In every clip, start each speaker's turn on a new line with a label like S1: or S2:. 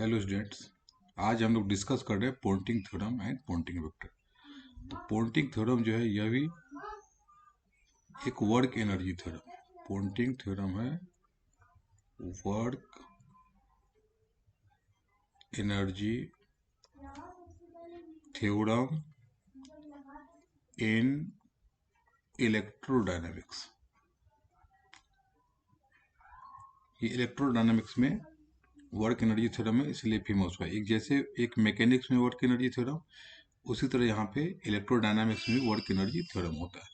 S1: Hello students, आज हम लोग डिस्कस कर रहे हैं Poynting theorem and Poynting vector. तो पोंटिंग थ्योरम जो है यह भी एक work energy theorem. Poynting theorem है work energy theorem in electrodynamics. ये इलेक्ट्रोडायनामिक्स में वर्क एनर्जी थ्योरम है, इसलिए फेमस हुआ। एक जैसे एक मैकेनिक्स में वर्क एनर्जी थ्योरम, उसी तरह यहाँ पे इलेक्ट्रोडायनामिक्स में वर्क एनर्जी थ्योरम होता है।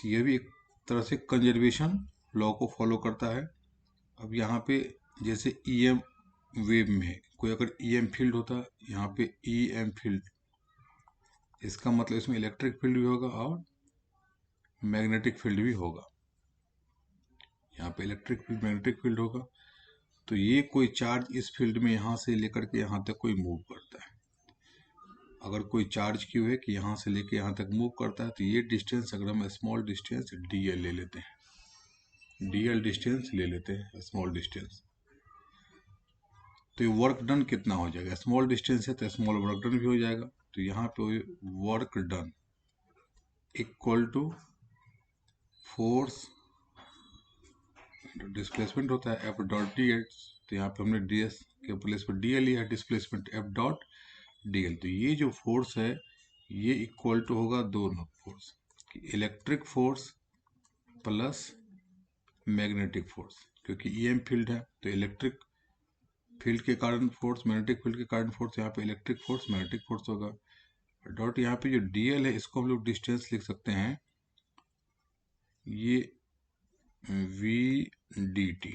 S1: यह भी एक तरह से कंजर्वेशन लॉ को फॉलो करता है। अब यहाँ पे जैसे ईएम वेव में कोई अगर ईएम फील्ड होता है, यहाँ पे ईएम फील्ड, इसका मतलब इसमें इलेक्ट्रिक फील्ड भी होगा और मैग्नेटिक फील्ड भी होगा। यहाँ पे इलेक्ट्रिक फील्ड मैग्नेटिक फील्ड होगा। तो ये कोई चार्ज इस फील्ड में यहाँ से लेकर के यहाँ तक कोई मूव करता है। अगर कोई चार्ज क्यू है कि यहाँ से लेके यहाँ तक मूव करता है, तो ये डिस्टेंस अगर हम स्मॉल डिस्टेंस डीएल ले लेते हैं, डीएल डिस्टेंस ले लेते हैं, स्मॉल डिस्टेंस, तो ये वर्क डन कितना हो जाएगा। स्मॉल डिस्टेंस है तो स्मॉल वर्क डन भी हो जाएगा। तो यहाँ पे work done equal to force displacement होता है एफ डॉट डी एच। तो यहाँ पे हमने डी एस के प्लेस पर डी एल लिया है, displacement F dot D L. तो ये जो फोर्स है ये इक्वल टू होगा दोनों force, electric force plus magnetic force, क्योंकि ईएम फील्ड है तो इलेक्ट्रिक फील्ड के कारण फोर्स, मैग्नेटिक फील्ड के कारण फोर्स, यहाँ पे इलेक्ट्रिक फोर्स मैग्नेटिक फोर्स होगा। डॉट यहाँ पे जो डीएल है इसको हम लोग डिस्टेंस लिख सकते हैं, ये वी डी टी,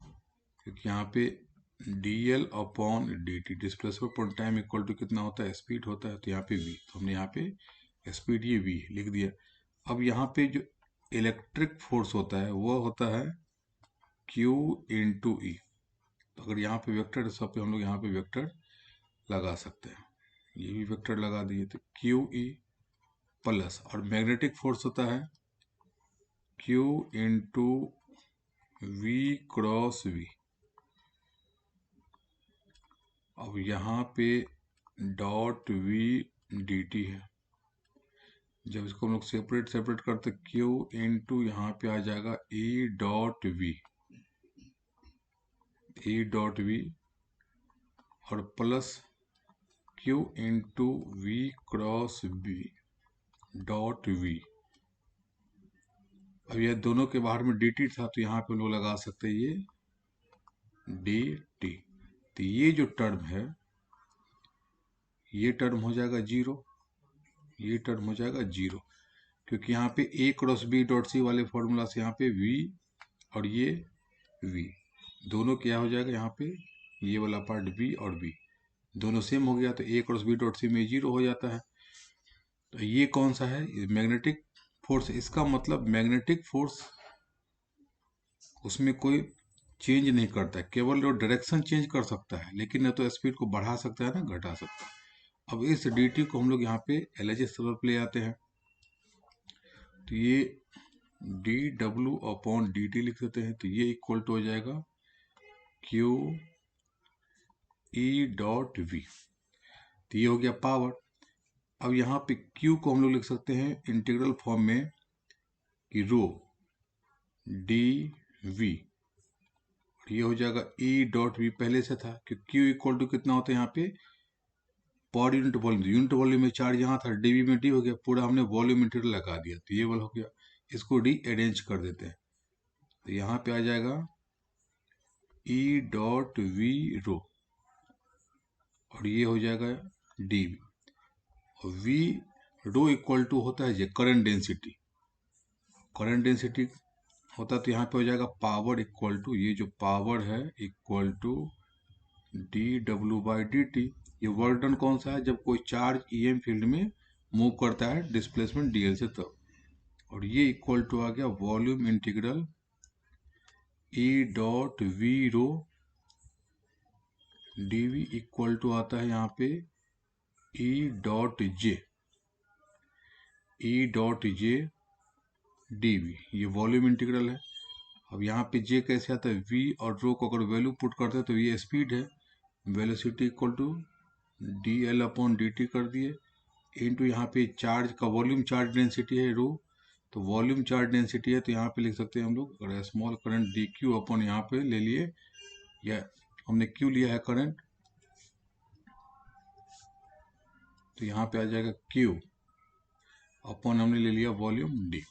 S1: क्योंकि यहाँ पे dl upon dt displacement upon time equal to कितना होता है, स्पीड होता है। तो यहाँ पे v, तो हमने यहाँ पे स्पीड ये v लिख दिया। अब यहाँ पे जो इलेक्ट्रिक फोर्स होता है वो होता है q इंटू ई। तो अगर यहाँ पे वेक्टर है, सब पे हम लोग यहाँ पे वेक्टर लगा सकते हैं, ये भी वेक्टर लगा दिए। तो क्यू ई प्लस, और मैग्नेटिक फोर्स होता है q into V cross V. अब यहाँ पे डॉट वी डी टी है, जब इसको हम लोग सेपरेट करते क्यू इंटू यहाँ पे आ जाएगा E dot V, E dot V, और plus Q into V cross V dot V. अब यह दोनों के बाहर में डी टी था, तो यहाँ पे हम लोग लगा सकते हैं ये डी टी। तो ये जो टर्म है ये टर्म हो जाएगा जीरो, ये टर्म हो जाएगा जीरो, क्योंकि यहाँ पे ए क्रॉस बी डॉट सी वाले फॉर्मूला से यहाँ पे v और ये v दोनों क्या हो जाएगा, यहाँ पे ये वाला पार्ट v और v दोनों सेम हो गया, तो ए क्रॉस बी डॉट सी में जीरो हो जाता है। तो ये कौन सा है, मैग्नेटिक फोर्स। इसका मतलब मैग्नेटिक फोर्स उसमें कोई चेंज नहीं करता है, केवल वो डायरेक्शन चेंज कर सकता है, लेकिन न तो स्पीड को बढ़ा सकता है ना घटा सकता है। अब इस डी टी को हम लोग यहाँ पे एल एच एस पे ले आते हैं, तो ये D W upon D T लिख देते हैं। तो ये इक्वल टू हो जाएगा क्यू ई डॉट वी। तो ये हो गया पावर। अब यहाँ पे क्यू को हम लोग लिख सकते हैं इंटीग्रल फॉर्म में कि रो डी वी, ये हो जाएगा ई डॉट वी पहले से था कि क्यू इक्वल टू कितना होता है यहाँ पे per unit volume. Unit volume में चार्ज यहाँ था, डीवी में डी हो गया, पूरा हमने वॉल्यूम इंटीग्रल लगा दिया, तो ये वाला हो गया। इसको डी अरेंज कर देते हैं, तो यहाँ पे आ जाएगा ई डॉट वी रो, और ये हो जाएगा डी वी। और वी रो इक्वल टू होता है करंट डेंसिटी, करंट डेंसिटी होता है, तो यहाँ पे हो जाएगा पावर इक्वल टू, ये जो पावर है equal to D W by D T. ये वर्क डन कौन सा है, जब कोई चार्ज ईएम फील्ड में मूव करता है डिस्प्लेसमेंट डीएल से तब। और ये इक्वल टू आ गया volume integral E dot V rho D V equal to आता है यहाँ पे E dot J, E dot J D V, ये वॉल्यूम इंटीग्रल है। अब यहाँ पे जे कैसे आता है, वी और रो को अगर वैल्यू पुट करते हैं तो ये स्पीड है, velocity equal to D L upon D T कर दिए, इनटू यहाँ पे चार्ज का वॉल्यूम चार्ज डेंसिटी है रो, तो वॉल्यूम चार्ज डेंसिटी है तो यहाँ पे लिख सकते हैं हम लोग, अगर small current D Q upon यहाँ पे ले लिए, या हमने क्यू लिया है करंट, तो यहाँ पे आ जाएगा क्यू अपॉन हमने ले लिया वॉल्यूम डी।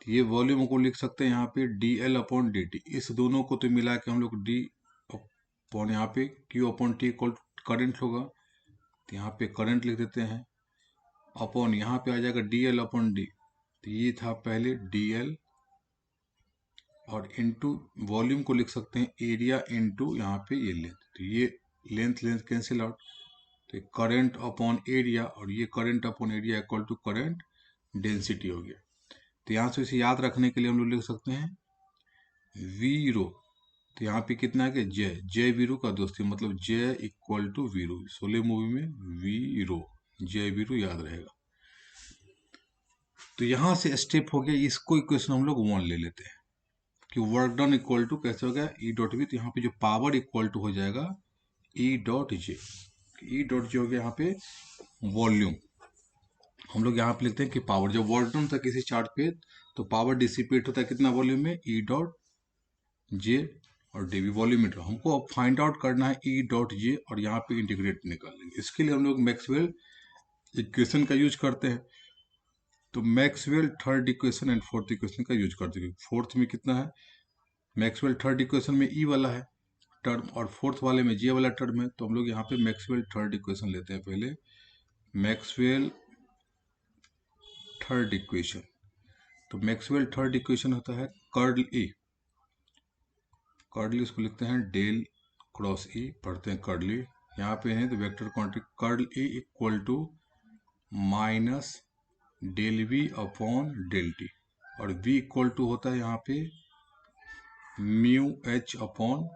S1: तो ये वॉल्यूम को लिख सकते हैं यहाँ पे D L upon D T, इस दोनों को तो मिला के हम लोग डी अपॉन यहाँ पे Q upon T equal current होगा, तो यहाँ पे करंट लिख देते हैं, अपॉन यहाँ पे आ जाएगा डी एल अपॉन डी, तो ये था पहले डी एल, और इनटू वॉल्यूम को लिख सकते हैं एरिया इनटू यहाँ पे ये लेंथ, तो ये लेंथ लेंथ कैंसिल आउट, तो करंट अपॉन एरिया, और ये current upon area equal to current density हो गया। तो यहाँ से इसे याद रखने के लिए हम लोग लिख सकते हैं वी रो, तो यहाँ पे कितना है कि जय, जय वीरू का दोस्ती, मतलब Jay equal to Veeru, Sholay movie में वी रो, जय वीरू याद रहेगा। तो यहाँ से स्टेप हो गया, इसको इक्वेशन हम लोग 1 ले लेते हैं कि वर्क डन इक्वल टू कैसे हो गया ई डॉट वी, तो यहाँ पे जो पावर इक्वल टू हो जाएगा E dot J, E dot जे हो गया यहाँ पे वॉल्यूम, हम लोग यहाँ पे लिखते हैं कि पावर, जब वर्क डन था किसी चार्ज पे तो पावर डिसिपेट होता है कितना वॉल्यूम में, ई डॉट जे और डी वी वॉल्यूमीटर, हमको अब फाइंड आउट करना है ई डॉट जे, और यहाँ पे इंटीग्रेट निकालेंगे, इसके लिए हम लोग मैक्सवेल इक्वेशन का यूज करते हैं, तो Maxwell third equation and fourth equation का यूज करते हैं, फोर्थ में कितना है, मैक्सवेल थर्ड इक्वेशन में ई वाला है टर्म और फोर्थ वाले में जे वाला टर्म है, तो हम लोग यहाँ पे मैक्सवेल थर्ड इक्वेशन लेते हैं पहले, मैक्सवेल थर्ड इक्वेशन, तो मैक्सवेल थर्ड इक्वेशन होता है कर्ल ई, कर्ल इसको लिखते हैं डेल क्रॉस ई, पढ़ते हैं कर्ल ई, यहाँ पे है तो vector quantity curl E equal to minus del V upon del T, और वी इक्वल टू होता है यहाँ पे mu H upon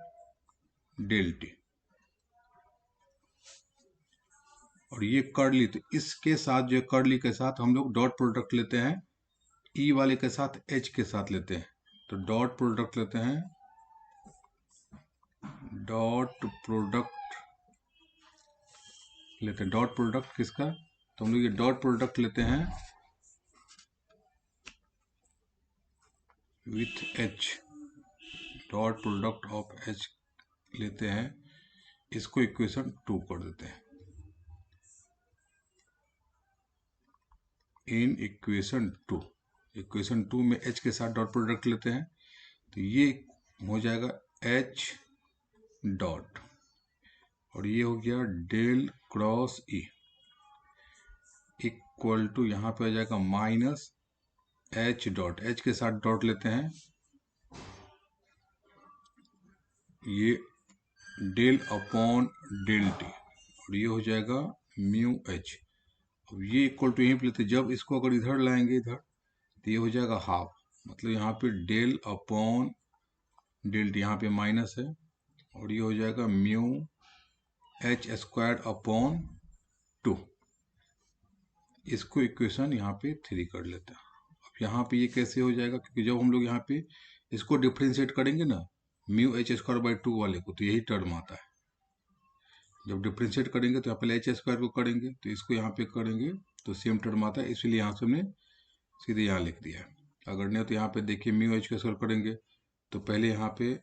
S1: del T, और ये कर्ली, तो इसके साथ जो कर्ली के साथ हम लोग डॉट प्रोडक्ट लेते हैं, ई वाले के साथ एच के साथ लेते हैं, तो डॉट प्रोडक्ट लेते हैं, डॉट प्रोडक्ट लेते हैं, डॉट प्रोडक्ट किसका, तो हम लोग ये डॉट प्रोडक्ट लेते हैं with H, dot product of H लेते हैं, इसको इक्वेशन 2 कर देते हैं, इन इक्वेशन 2, इक्वेशन 2 में एच के साथ डॉट प्रोडक्ट लेते हैं, तो ये हो जाएगा एच डॉट, और ये हो गया del cross E equal to यहाँ पे आ जाएगा माइनस एच डॉट, एच के साथ डॉट लेते हैं, ये डेल अपॉन डेल टी, और ये हो जाएगा म्यू एच, अब ये इक्वल टू यहीं पे लेते हैं, जब इसको अगर इधर लाएंगे इधर तो ये हो जाएगा हाफ, मतलब यहाँ पे डेल अपॉन डेल टी, यहाँ पे माइनस है, और ये हो जाएगा म्यू एच स्क्वायर अपॉन 2, इसको इक्वेशन यहाँ पे 3 कर लेते हैं। अब यहाँ पे ये कैसे हो जाएगा, क्योंकि जब हम लोग यहाँ पे इसको डिफ्रेंशिएट करेंगे ना म्यू एच स्क्वायर बाई 2 वाले को, तो यही टर्म आता है, जब डिफ्रेंशिएट करेंगे तो यहाँ पे एच स्क्वायर को करेंगे तो इसको यहाँ पे करेंगे तो सेम टर्म आता है, इसलिए यहाँ से हमने सीधे यहाँ लिख दिया है, अगर नहीं तो यहाँ पे देखिए म्यू एच का स्क्वायर करेंगे तो पहले यहाँ पे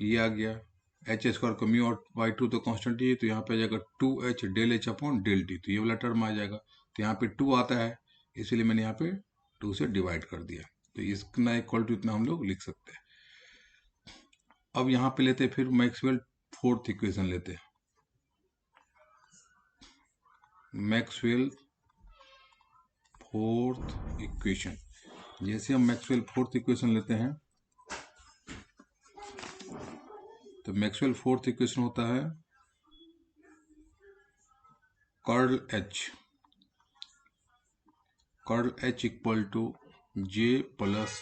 S1: ये आ गया एच स्क्वायर को म्यू और बाई 2 तो कांस्टेंट ही है, तो यहाँ पे आ जाएगा 2h del H upon del T, तो ये वाला टर्म आ जाएगा, तो यहाँ पे 2 आता है इसलिए मैंने यहाँ पे 2 से डिवाइड कर दिया, तो इसका इक्वल टू इतना हम लोग लिख सकते हैं। अब यहाँ पे लेते हैं फिर मैक्सवेल फोर्थ इक्वेशन लेते हैं, मैक्सवेल फोर्थ इक्वेशन, जैसे हम मैक्सवेल फोर्थ इक्वेशन लेते हैं तो मैक्सवेल फोर्थ इक्वेशन होता है curl H equal to J plus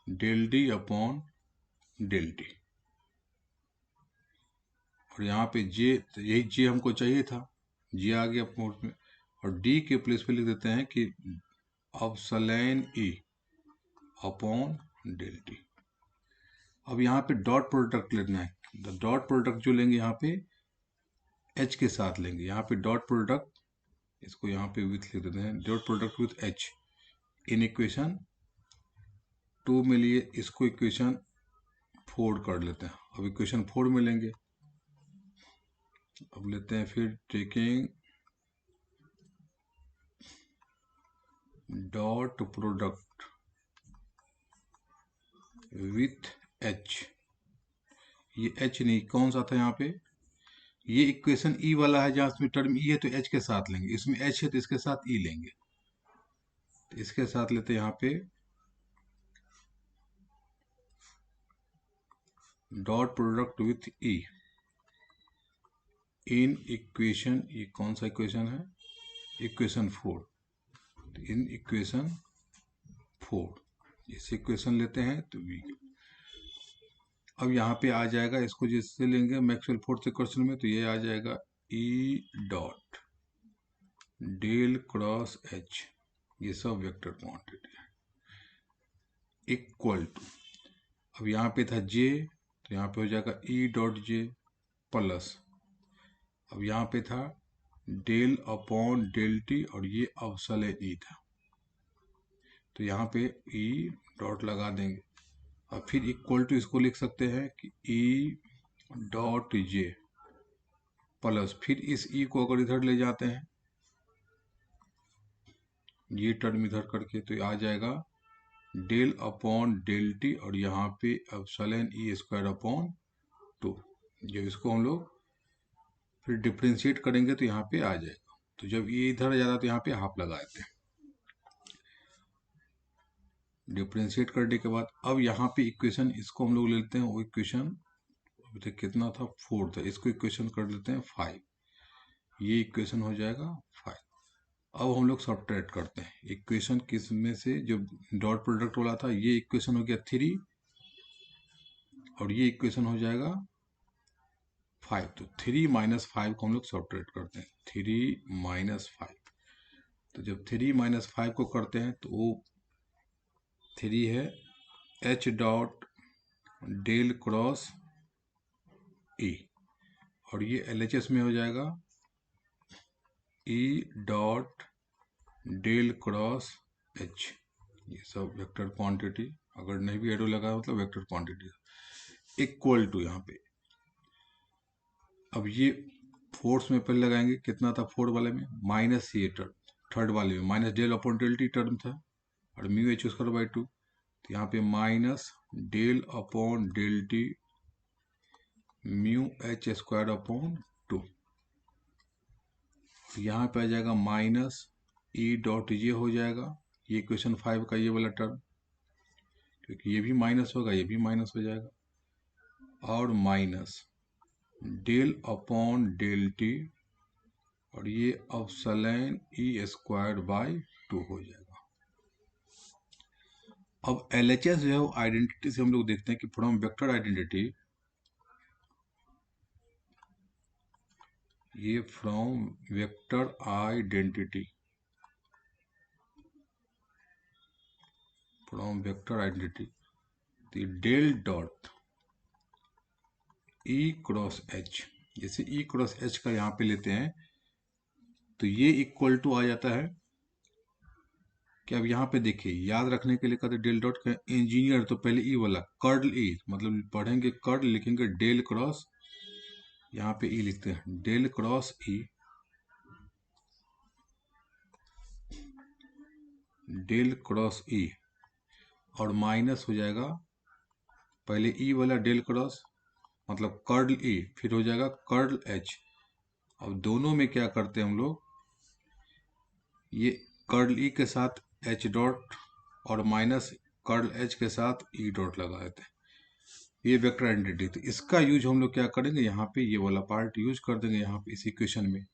S1: del D upon del T, और यहाँ पे जे, यही जे हमको चाहिए था, जे आ गया फोर्थ में, और डी के प्लेस पे लिख देते हैं कि अपसलन ई अपॉन डेल टी। अब यहाँ पे डॉट प्रोडक्ट लेना है, तो डॉट प्रोडक्ट जो लेंगे यहाँ पे एच के साथ लेंगे। यहाँ पे डॉट प्रोडक्ट, इसको यहाँ पे विथ लिख देते हैं, dot product with H in equation 2 में लिए, इसको इक्वेशन 4 कर लेते हैं। अब इक्वेशन 4 में लेंगे, अब लेते हैं फिर taking dot product with H, ये एच नहीं, कौन सा था यहाँ पे, ये इक्वेशन ई वाला है, जहाँ इसमें टर्म ई है तो एच के साथ लेंगे, इसमें एच है तो इसके साथ ई लेंगे। तो इसके साथ लेते हैं यहाँ पे dot product with E in equation, ये कौन सा इक्वेशन है, इक्वेशन 4, इन इक्वेशन 4, इस इक्वेशन लेते हैं तो वी। अब यहाँ पे आ जाएगा, इसको जिससे लेंगे मैक्सवेल फोर्थ इक्वेशन में, तो ये आ जाएगा E dot del cross H, ये सब वेक्टर क्वांटिटी है, इक्वल टू, अब यहाँ पे था जे, तो यहाँ पे हो जाएगा ई डॉट जे प्लस, अब यहाँ पे था डेल अपॉन डेल टी, और ये अवसले ई था, तो यहाँ पे ई डॉट लगा देंगे। अब फिर इक्वल टू इसको लिख सकते हैं कि ई डॉट जे प्लस, फिर इस ई को अगर इधर ले जाते हैं, ये टर्म इधर करके, तो आ जाएगा डेल अपॉन डेल टी, और यहाँ पे एप्सिलॉन ई स्क्वायर अपॉन 2। जब इसको हम लोग फिर डिफ्रेंशिएट करेंगे तो यहाँ पे आ जाएगा, तो जब ये इधर आ जाता तो यहाँ पे हाफ लगा देते हैं। डिफ्रेंशिएट करने के बाद अब यहाँ पे इक्वेशन, इसको हम लोग ले लेते हैं, वो इक्वेशन कितना था 4 था, इसको इक्वेशन कर लेते हैं 5, ये इक्वेशन हो जाएगा 5। अब हम लोग सब्ट्रैक्ट करते हैं इक्वेशन, किस में से, जो डॉट प्रोडक्ट वाला था, ये इक्वेशन हो गया 3 और ये इक्वेशन हो जाएगा 5, तो 3 माइनस 5 को हम लोग सब्ट्रैक्ट करते हैं, 3 माइनस 5, तो जब 3 माइनस 5 को करते हैं तो वो 3 है H dot del cross E, और ये LHS में हो जाएगा E dot del cross H, ये सब वेक्टर क्वांटिटी, अगर नहीं भी एरो लगा मतलब वेक्टर क्वांटिटी, इक्वल टू, यहाँ पे अब ये फोर्स में पहले लगाएंगे, कितना था 4 वाले में, माइनस ये टर्म, थर्ड वाले में minus del upon del T term था, और म्यू एच स्क्वायर बाई 2, तो यहाँ पे minus del upon del T mu H square upon 2, यहाँ पे आ जाएगा माइनस ई डॉट ये हो जाएगा, ये इक्वेशन 5 का ये वाला टर्म, क्योंकि ये भी माइनस होगा, ये भी माइनस हो जाएगा, और minus del upon del T, और ये एप्सिलॉन ई स्क्वायर बाई 2 हो जाएगा। अब LHS जो है वो आइडेंटिटी से हम लोग देखते हैं कि फ्रॉम वेक्टर आइडेंटिटी, ये from vector identity, from vector identity, तो del dot E cross H, जैसे ई क्रॉस एच का यहाँ पे लेते हैं तो ये इक्वल टू आ जाता है कि, अब यहाँ पे देखिए, याद रखने के लिए कहते हैं डेल डॉट का इंजीनियर, तो पहले ई वाला कर्ल ई, मतलब पढ़ेंगे कर्ल, लिखेंगे डेल क्रॉस, यहाँ पे ई लिखते हैं डेल क्रॉस ई, डेल क्रॉस ई, और माइनस हो जाएगा पहले ई वाला डेल क्रॉस, मतलब कर्ल ई, फिर हो जाएगा कर्ल एच। अब दोनों में क्या करते हैं हम लोग, ये कर्ल ई के साथ एच डॉट और माइनस कर्ल एच के साथ ई डॉट लगा देते हैं, ये वेक्टर आइडेंटिटी। तो इसका यूज हम लोग क्या करेंगे, यहाँ पे ये वाला पार्ट यूज कर देंगे यहाँ पे इस इक्वेशन में,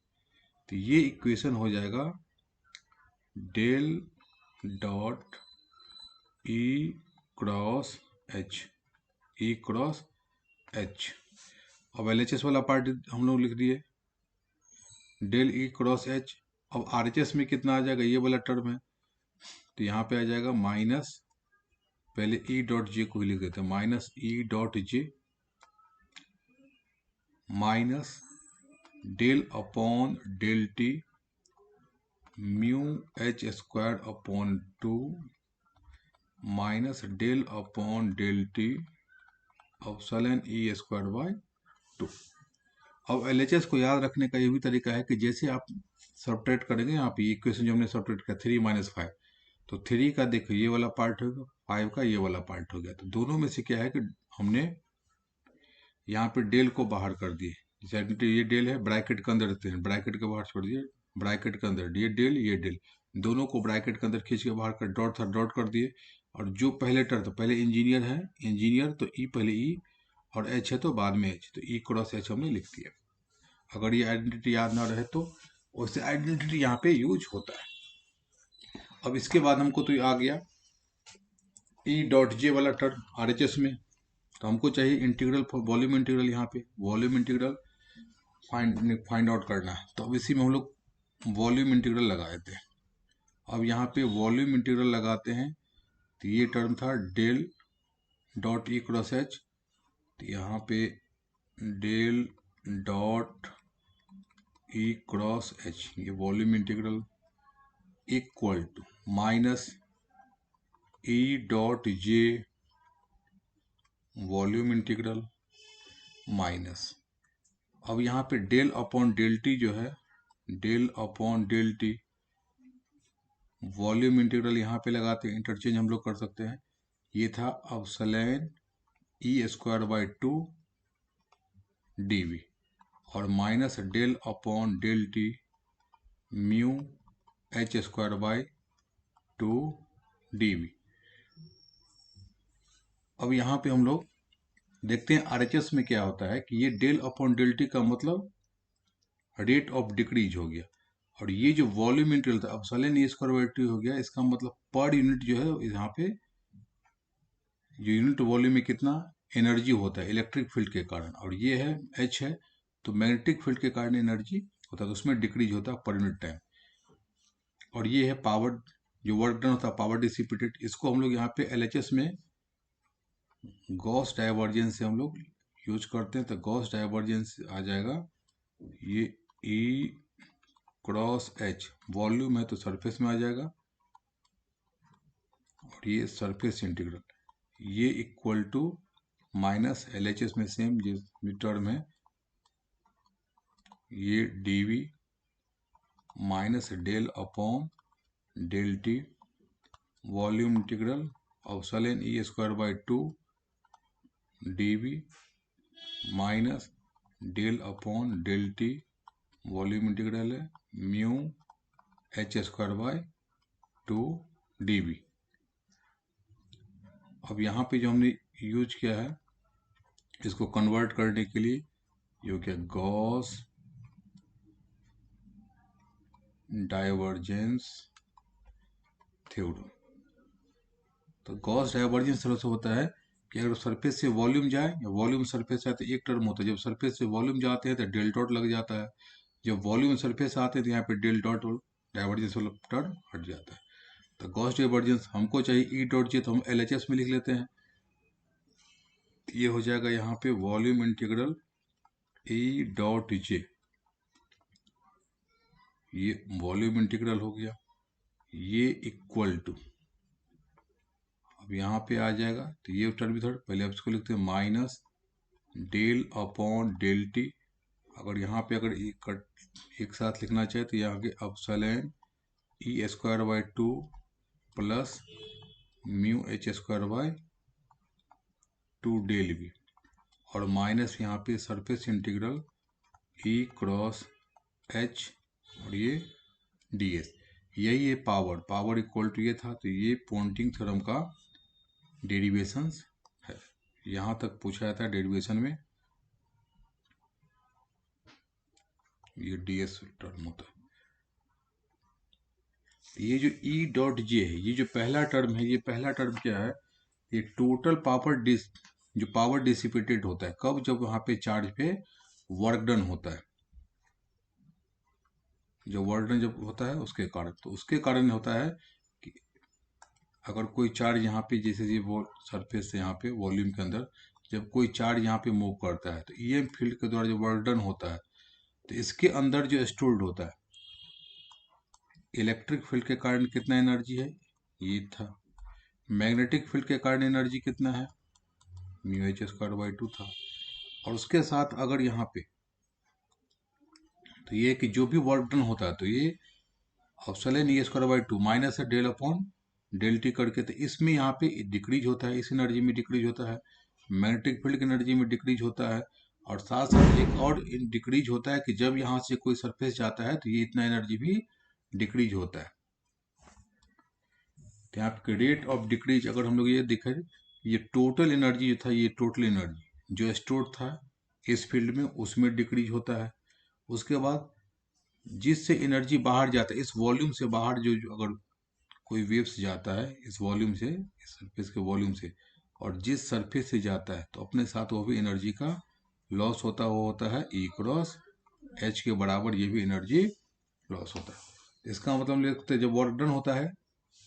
S1: तो ये इक्वेशन हो जाएगा del dot E cross H, E cross H. अब LHS वाला पार्ट हम लोग लिख दिए डेल ई क्रॉस एच। अब RHS में कितना आ जाएगा, ये वाला टर्म है, तो यहाँ पे आ जाएगा माइनस पहले ई डॉट जे को ही लिख देते हैं, minus E dot J minus del upon del T mu H square upon 2 minus del upon del T epsilon E square by 2। अब एलएचएस को याद रखने का ये भी तरीका है कि जैसे आप सब्ट्रैक्ट करेंगे, यहाँ पे इक्वेशन जो हमने सब्ट्रैक्ट किया 3 माइनस 5, तो 3 का देखो ये वाला पार्ट हो गया, 5 का ये वाला पार्ट हो गया, तो दोनों में से क्या है कि हमने यहाँ पे डेल को बाहर कर दिए। जैसे ये डेल है, ब्रैकेट के अंदर रखते हैं, ब्रैकेट के बाहर छोड़ दिए, ब्रैकेट के अंदर ये डेल दोनों को ब्रैकेट के अंदर खींच के बाहर कर, डॉट था डॉट कर दिए। और जो पहले टर्म, तो पहले इंजीनियर है, इंजीनियर तो ई पहले ई और एच है तो बाद में एच, तो ई क्रॉस एच हमने लिख दिया। अगर ये आइडेंटिटी याद ना रहे तो वैसे आइडेंटिटी यहाँ पे यूज होता है। अब इसके बाद हमको तो आ गया ई डॉट जे वाला टर्म आरएचएस में, तो हमको चाहिए इंटीग्रल फॉर वॉल्यूम इंटीग्रल, यहाँ पे वॉल्यूम इंटीग्रल फाइंड आउट करना है। तो अब इसी में हम लोग वॉल्यूम इंटीग्रल लगा देते हैं। अब यहाँ पे वॉल्यूम इंटीग्रल लगाते हैं, तो ये टर्म था del dot E cross H, तो यहाँ पे del dot E cross H, ये volume integral equal to minus E dot J volume integral minus, अब यहाँ पे डेल अपॉन डेल टी जो है, del upon del T volume integral यहाँ पे लगाते हैं, इंटरचेंज हम लोग कर सकते हैं। ये था epsilon E square by 2 D और minus del upon del T mu H square by 2 D. अब यहाँ पे हम लोग देखते हैं आरएचएस में क्या होता है कि ये डेल अपॉन डेल टी का मतलब रेट ऑफ डिक्रीज हो गया, और ये जो वॉल्यूम इंटीग्रल था अपसलन ई स्क्वायर बाई 2 हो गया, इसका मतलब पर यूनिट जो है यहाँ पे जो यूनिट वॉल्यूम में कितना एनर्जी होता है इलेक्ट्रिक फील्ड के कारण, और ये है एच है, तो मैग्नेटिक फील्ड के कारण एनर्जी होता है, तो उसमें डिक्रीज होता है पर यूनिट टाइम। और ये है पावर, जो वर्क डन होता है पावर डिसिपेटेड, इसको हम लोग यहाँ पे एलएचएस में गॉस डाइवर्जेंस से हम लोग यूज करते हैं, तो गॉस डाइवर्जेंस आ जाएगा ये ई क्रॉस एच, वॉल्यूम है तो सरफेस में आ जाएगा, और ये सरफेस इंटीग्रल, ये इक्वल टू माइनस एलएचएस में सेम जो टर्म है ये dV minus del upon del T volume integral epsilon E square by 2 D minus del upon del T volume integral है mu H square by 2 D. अब यहाँ पे जो हमने यूज किया है इसको कन्वर्ट करने के लिए, ये क्या गॉस डाइवर्जेंस थ्योरम। तो गॉस डाइवर्जेंस थ्योरम से होता है कि अगर सरफेस से वॉल्यूम जाए या वॉल्यूम सरफेस आए तो एक टर्म होता है, जब सरफेस से वॉल्यूम जाते हैं तो डेल डॉट लग जाता है, जब वॉल्यूम सरफेस आते हैं तो यहाँ पे डेल डॉट डाइवर्जेंस वाला टर्म हट जाता है। तो गॉस डाइवर्जेंस हमको चाहिए ई डॉट जे, तो हम एलएचएस में लिख लेते हैं, ये हो जाएगा यहाँ पे वॉल्यूम इंटीग्रल ई डॉट जे, ये वॉल्यूम इंटीग्रल हो गया, ये इक्वल टू, अब यहाँ पे आ जाएगा तो ये टर्म भी थोड़ा पहले आप इसको लिखते हैं minus del upon del T, अगर यहाँ पे अगर एक साथ लिखना चाहे तो यहाँ के epsilon E square by 2 plus mu H square by 2 del भी, और माइनस यहाँ पे surface integral E cross H और ये डी एस, यही है पावर इक्वल टू ये था, तो ये पॉइंटिंग थ्योरम का डेरिवेशंस है, यहाँ तक पूछा जाता है डेरिवेशन में, ये डीएस टर्म होता है। ये जो ई डॉट जे है, ये जो पहला टर्म है, ये पहला टर्म क्या है, ये टोटल पावर जो पावर डिसिपेटेड होता है कब, जब वहां पे चार्ज पे वर्क डन होता है, जो वर्क डन जब होता है उसके कारण, तो उसके कारण होता है कि अगर कोई चार्ज यहाँ पे जैसे ये वो सरफेस से यहाँ पे वॉल्यूम के अंदर जब कोई चार्ज यहाँ पे मूव करता है तो ईएम फील्ड के द्वारा जो वर्क डन होता है तो इसके अंदर जो स्टोर्ड होता है इलेक्ट्रिक फील्ड के कारण कितना एनर्जी है ये था, मैग्नेटिक फील्ड के कारण एनर्जी कितना है म्यू एच स्क्वायर बाई 2 था। और उसके साथ अगर यहाँ पे तो ये कि जो भी वर्क डन होता है तो ये ऑप्शन है ई स्क्वायर बाई 2 माइनस है डेल अपॉन डेल टी करके, तो इसमें यहाँ पे डिक्रीज होता है, इस एनर्जी में डिक्रीज होता है, मैग्नेटिक फील्ड की एनर्जी में डिक्रीज होता है। और साथ साथ एक और डिक्रीज होता है कि जब यहाँ से कोई सरफेस जाता है तो ये इतना एनर्जी भी डिक्रीज होता है। तो यहाँ पे रेट ऑफ डिक्रीज अगर हम लोग ये देखें, ये टोटल एनर्जी जो था, ये टोटल एनर्जी जो स्टोर था इस फील्ड में उसमें डिक्रीज होता है। उसके बाद जिससे एनर्जी बाहर जाता है इस वॉल्यूम से बाहर जो अगर कोई वेव्स जाता है इस वॉल्यूम से इस सरफेस के वॉल्यूम से और जिस सरफेस से जाता है तो अपने साथ वो भी एनर्जी का लॉस होता है, वो होता है ई क्रॉस एच के बराबर ये भी एनर्जी लॉस होता है। इसका मतलब हम लिख सकते हैं जब वर्क डन होता है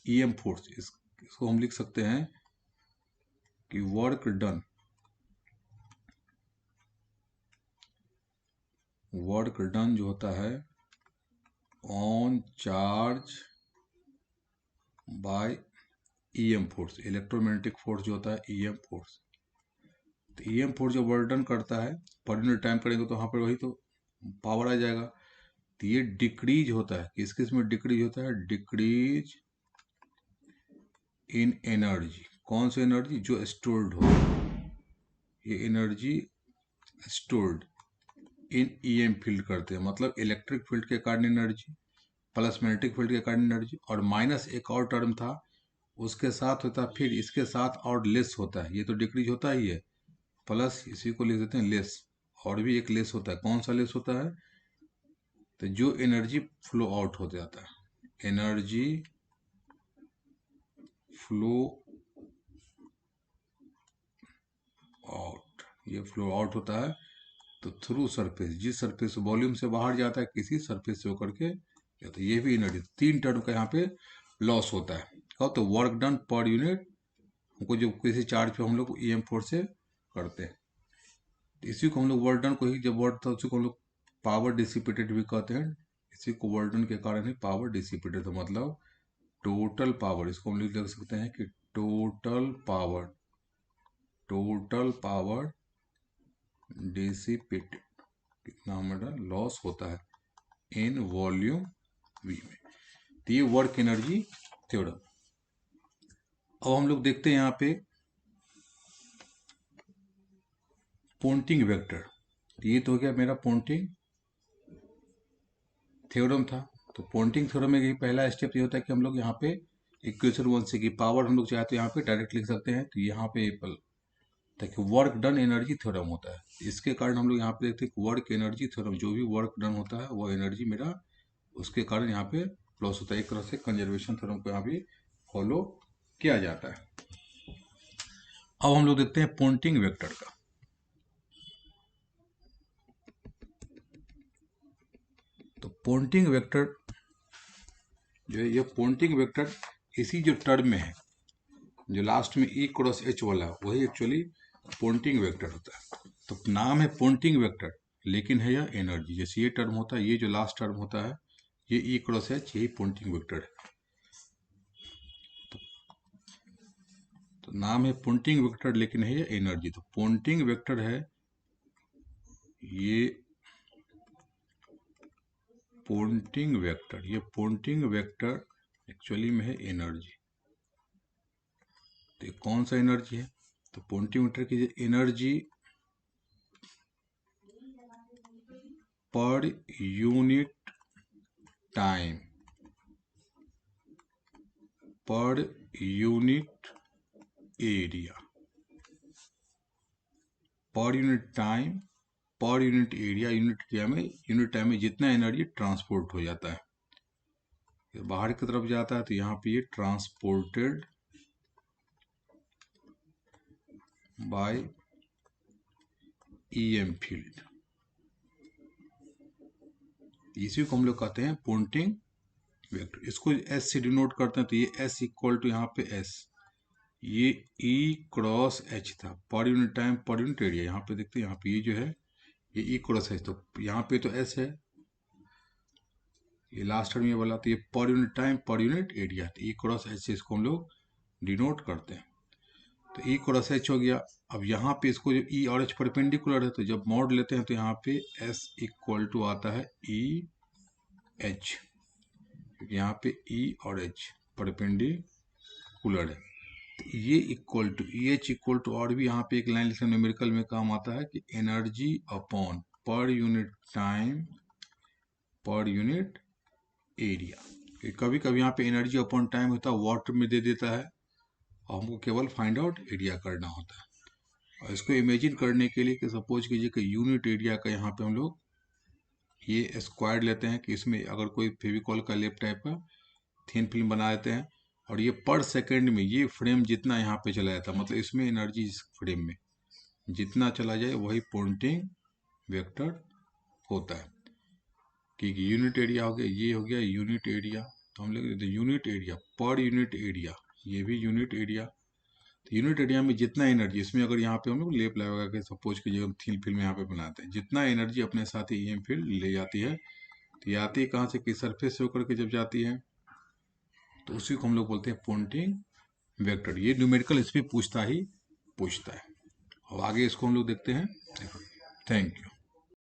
S1: ईएम फोर्स इसको हम लिख सकते हैं कि वर्क डन जो होता है on charge by EM force, electromagnetic force जो होता है ईएम फोर्स। तो ईएम फोर्स जब वर्क डन करता है पर यूनिट टाइम करेंगे तो वहां पर वही तो पावर आ जाएगा। तो ये डिक्रीज होता है, किस किस में डिक्रीज होता है, डिक्रीज इन एनर्जी। कौन सी एनर्जी, जो स्टोर्ड हो, ये energy stored in EM field करते हैं, मतलब इलेक्ट्रिक फील्ड के कारण एनर्जी प्लस मैग्नेटिक फील्ड के कारण एनर्जी, और माइनस एक और टर्म था उसके साथ होता है, फिर इसके साथ और लेस होता है, ये तो डिक्रीज होता ही है, प्लस इसी को लिख देते हैं लेस, और भी एक लेस होता है। कौन सा लेस होता है, तो जो एनर्जी फ्लो आउट हो जाता है, एनर्जी फ्लो आउट, ये फ्लो आउट होता है तो थ्रू सरफेस, जिस सरफेस वॉल्यूम से बाहर जाता है किसी सरफेस से होकर के जाता है, ये भी एनर्जी। तीन टर्म का यहाँ पे लॉस होता है। कब, तो वर्क डन पर यूनिट हमको जो किसी चार्ज पे हम लोग ईएम फोर्स से करते हैं, तो इसी को हम लोग वर्क डन को ही जब वर्क था उसी को हम लोग पावर डिसिपेटेड भी कहते हैं। इसी को वर्क डन के कारण ही पावर डिसिपेटेड, तो मतलब टोटल पावर, इसको हम लिख सकते हैं कि टोटल पावर डिसिपेटेड कितना हमारा लॉस होता है इन वॉल्यूम वी में। तो ये वर्क एनर्जी थ्योरम। अब हम लोग देखते हैं यहाँ पे पॉइंटिंग वेक्टर। ये तो हो गया मेरा पॉइंटिंग थ्योरम था। तो पॉइंटिंग थ्योरम में यही पहला स्टेप ये होता है कि हम लोग यहाँ पे इक्वेशन 1 से की पावर हम लोग चाहे तो यहाँ पे डायरेक्ट लिख सकते हैं, तो यहाँ पे ताकि वर्क डन एनर्जी थ्योरम होता है, इसके कारण हम लोग यहाँ पे देखते हैं वर्क एनर्जी थ्योरम, जो भी वर्क डन होता है वो एनर्जी मेरा उसके कारण यहाँ पे लॉस होता है। एक तरह से कंजर्वेशन थ्योरम को यहाँ भी फॉलो किया जाता है। अब हम लोग देखते हैं पॉइंटिंग वेक्टर का। तो पॉइंटिंग वेक्टर जो है, ये पॉइंटिंग वेक्टर इसी जो टर्म में है जो लास्ट में ई क्रॉस एच वाला वही एक्चुअली पॉइंटिंग वेक्टर होता है। तो नाम है पॉइंटिंग वेक्टर लेकिन है यह एनर्जी। जैसे ये टर्म होता है, ये जो लास्ट टर्म होता है ये ई क्रॉस एच, यही पॉइंटिंग वेक्टर है। तो नाम है पॉइंटिंग वेक्टर लेकिन है ये एनर्जी। तो पॉइंटिंग वेक्टर है ये पॉइंटिंग वेक्टर, ये पॉइंटिंग वेक्टर एक्चुअली में है एनर्जी। तो कौन सा एनर्जी है, तो पॉइंटिंग वेक्टर की energy per unit time, per unit area, per unit time, per unit area, unit time में जितना एनर्जी ट्रांसपोर्ट हो जाता है, बाहर की तरफ जाता है तो यहाँ पे ये ट्रांसपोर्टेड बाय ईएम फील्ड, इसी को हम लोग कहते हैं पॉइंटिंग वेक्टर। इसको एस से डिनोट करते हैं, तो ये एस इक्वल टू यहाँ पे एस, ये ई क्रॉस एच था, per unit time per unit area. यहाँ पे देखते हैं, यहाँ पे ये जो है ये ई क्रॉस एच, तो यहाँ पे तो एस है, ये लास्ट टर्म ये वाला, तो ये per unit time per unit area, तो ई क्रॉस एच से इसको हम लोग डिनोट करते हैं। तो ई क्रॉस एच हो गया। अब यहाँ पे इसको जो ई और एच परपेंडिकुलर है, तो जब मॉड लेते हैं तो यहाँ पे एस इक्वल टू आता है ई एच, क्योंकि यहाँ पे ई और एच परपेंडिकुलर है। तो ये equal to E H equal to, और भी यहाँ पे एक लाइन लिखना न्यूमेरिकल में काम आता है कि energy upon per unit time per unit area. कभी कभी यहाँ पे एनर्जी अपॉन टाइम होता है वाट में दे देता है, और हमको केवल फाइंड आउट एरिया करना होता है। और इसको इमेजिन करने के लिए कि सपोज कीजिए कि यूनिट एरिया का यहाँ पे हम लोग ये स्क्वायर लेते हैं, कि इसमें अगर कोई फेविकॉल का लेप टाइप का थिन फिल्म बना देते हैं, और ये पर सेकंड में ये फ्रेम जितना यहाँ पे चला जाता है, मतलब इसमें एनर्जी इस फ्रेम में जितना चला जाए वही पॉइंटिंग वेक्टर होता है। क्योंकि यूनिट एरिया हो गया, ये हो गया यूनिट एरिया, तो हम लिख देते हैं unit area per unit area, ये भी यूनिट एरिया। तो यूनिट एरिया में जितना एनर्जी, इसमें अगर यहाँ पे हम लोग लेप लगा के सपोज कीजिए हम थिन फिल्म यहाँ पे बनाते हैं, जितना एनर्जी अपने साथ ही ईएम फील्ड ले जाती है, तो ये आती है कहाँ से, कि सरफेस से होकर के जब जाती है, तो उसी को हम लोग बोलते हैं पॉइंटिंग वेक्टर। ये न्यूमेरिकल इस पे पूछता है। अब आगे इसको हम लोग देखते हैं। Thank you.